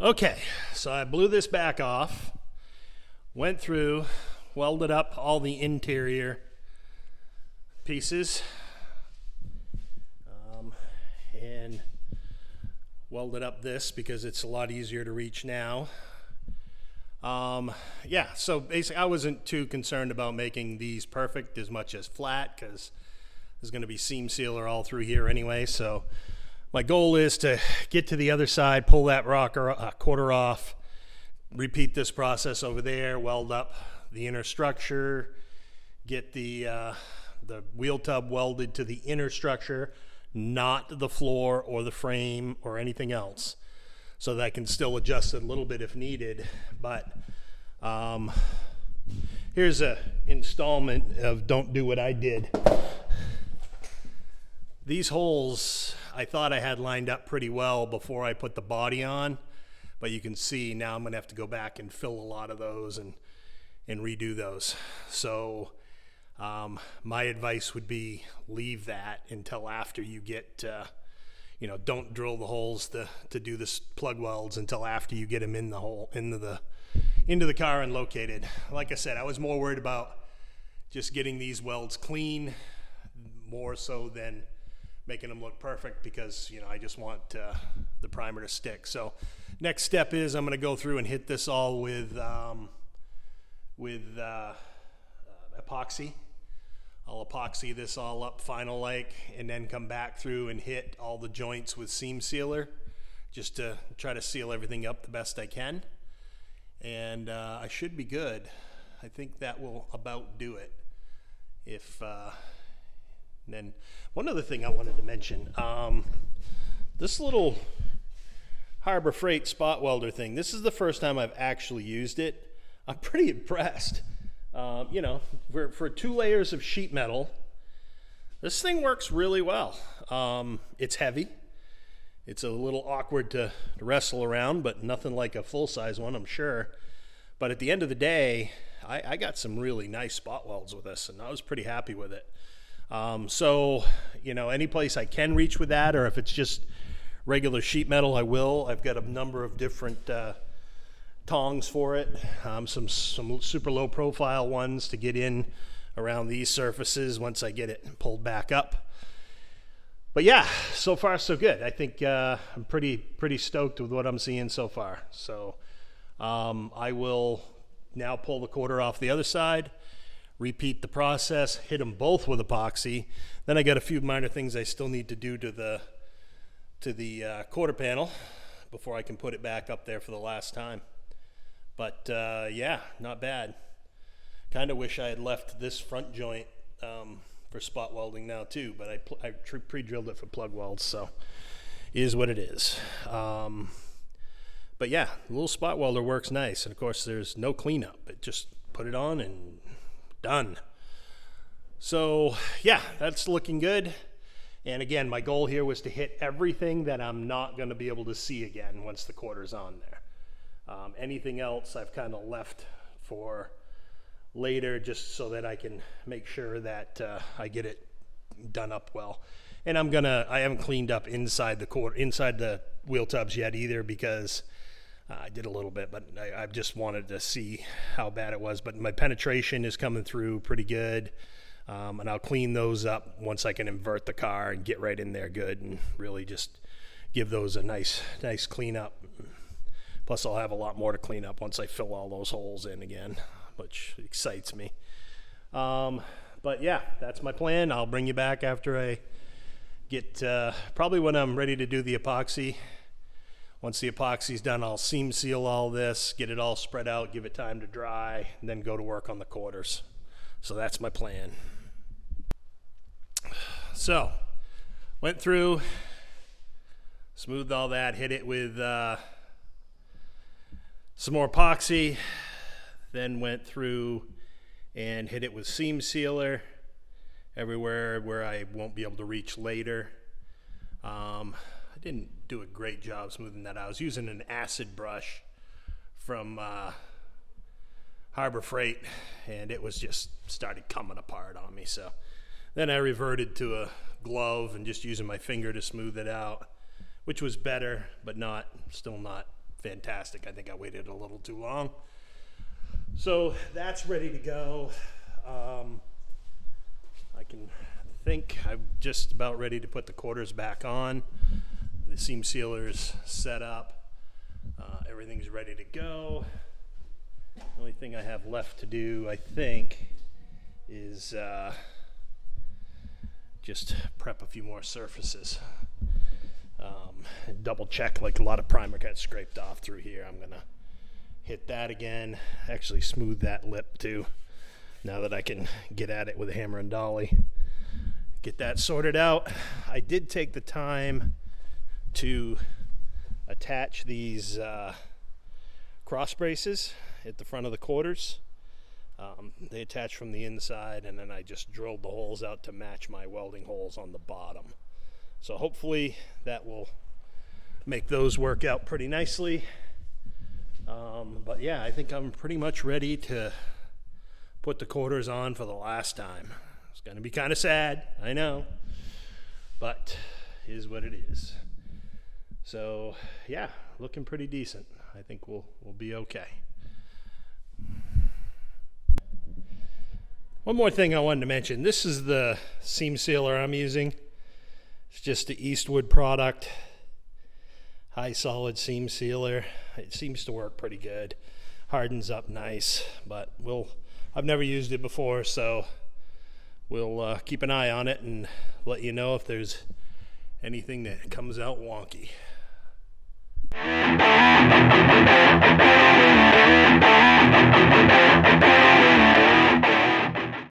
Okay, so I blew this back off, went through, welded up all the interior pieces, and welded up this because it's a lot easier to reach now. Yeah, so basically I wasn't too concerned about making these perfect as much as flat because there's going to be seam sealer all through here anyway. So my goal is to get to the other side, pull that quarter off, repeat this process over there, weld up the inner structure, get the wheel tub welded to the inner structure, not the floor or the frame or anything else, so that I can still adjust it a little bit if needed. But here's a installment of don't do what I did. These holes I thought I had lined up pretty well before I put the body on, but you can see now I'm gonna have to go back and fill a lot of those and redo those. So my advice would be leave that until after you get don't drill the holes to do this plug welds until after you get them in the hole into the car and located. Like I said, I was more worried about just getting these welds clean more so than making them look perfect, because I just want the primer to stick. So next step is I'm going to go through and hit this all with epoxy. I'll epoxy this all up final like, and then come back through and hit all the joints with seam sealer just to try to seal everything up the best I can. And I should be good. I think that will about do it. Then one other thing I wanted to mention, this little Harbor Freight spot welder thing, this is the first time I've actually used it. I'm pretty impressed. For 2 layers of sheet metal, this thing works really well. It's heavy. It's a little awkward to wrestle around, but nothing like a full-size one, I'm sure. But at the end of the day, I got some really nice spot welds with this, and I was pretty happy with it. So, any place I can reach with that, or if it's just regular sheet metal, I will. I've got a number of different tongs for it, some super low profile ones to get in around these surfaces once I get it pulled back up. But yeah, so far so good. I think I'm pretty stoked with what I'm seeing so far. So I will now pull the quarter off the other side, repeat the process, hit them both with epoxy. Then I got a few minor things I still need to do to the quarter panel before I can put it back up there for the last time. But yeah, not bad. Kind of wish I had left this front joint for spot welding now too, but I pre-drilled it for plug welds, so it is what it is. But yeah, the little spot welder works nice, and of course there's no cleanup. It just put it on and done. So yeah, that's looking good. And again, my goal here was to hit everything that I'm not going to be able to see again once the quarter's on there. Anything else I've kind of left for later, just so that I can make sure that I get it done up well. And I haven't cleaned up inside the wheel tubs yet either, because I did a little bit, but I just wanted to see how bad it was. But my penetration is coming through pretty good, and I'll clean those up once I can invert the car and get right in there good and really just give those a nice clean up. Plus I'll have a lot more to clean up once I fill all those holes in again, which excites me. But yeah, that's my plan. I'll bring you back after I get, probably when I'm ready to do the epoxy. Once the epoxy's done, I'll seam seal all this, get it all spread out, give it time to dry, and then go to work on the quarters. So that's my plan. So, went through, smoothed all that, hit it with some more epoxy, then went through and hit it with seam sealer everywhere where I won't be able to reach later. I didn't do a great job smoothing that out. I was using an acid brush from Harbor Freight, and it was just started coming apart on me. So then I reverted to a glove and just using my finger to smooth it out, which was better, but still not fantastic. I think I waited a little too long. So that's ready to go. I think I'm just about ready to put the quarters back on. The seam sealer's set up. Everything's ready to go. The only thing I have left to do, I think, is just prep a few more surfaces. Double check, like a lot of primer got scraped off through here. I'm gonna hit that again, actually smooth that lip too, now that I can get at it with a hammer and dolly. Get that sorted out. I did take the time to attach these cross braces at the front of the quarters. They attach from the inside, and then I just drilled the holes out to match my welding holes on the bottom. So hopefully that will make those work out pretty nicely. But yeah, I think I'm pretty much ready to put the quarters on for the last time. It's going to be kind of sad, I know, but it is what it is. So yeah, looking pretty decent. I think we'll be okay. One more thing I wanted to mention. This is the seam sealer I'm using. It's just the Eastwood product, high solid seam sealer. It seems to work pretty good. Hardens up nice, but I've never used it before, so we'll keep an eye on it and let you know if there's anything that comes out wonky.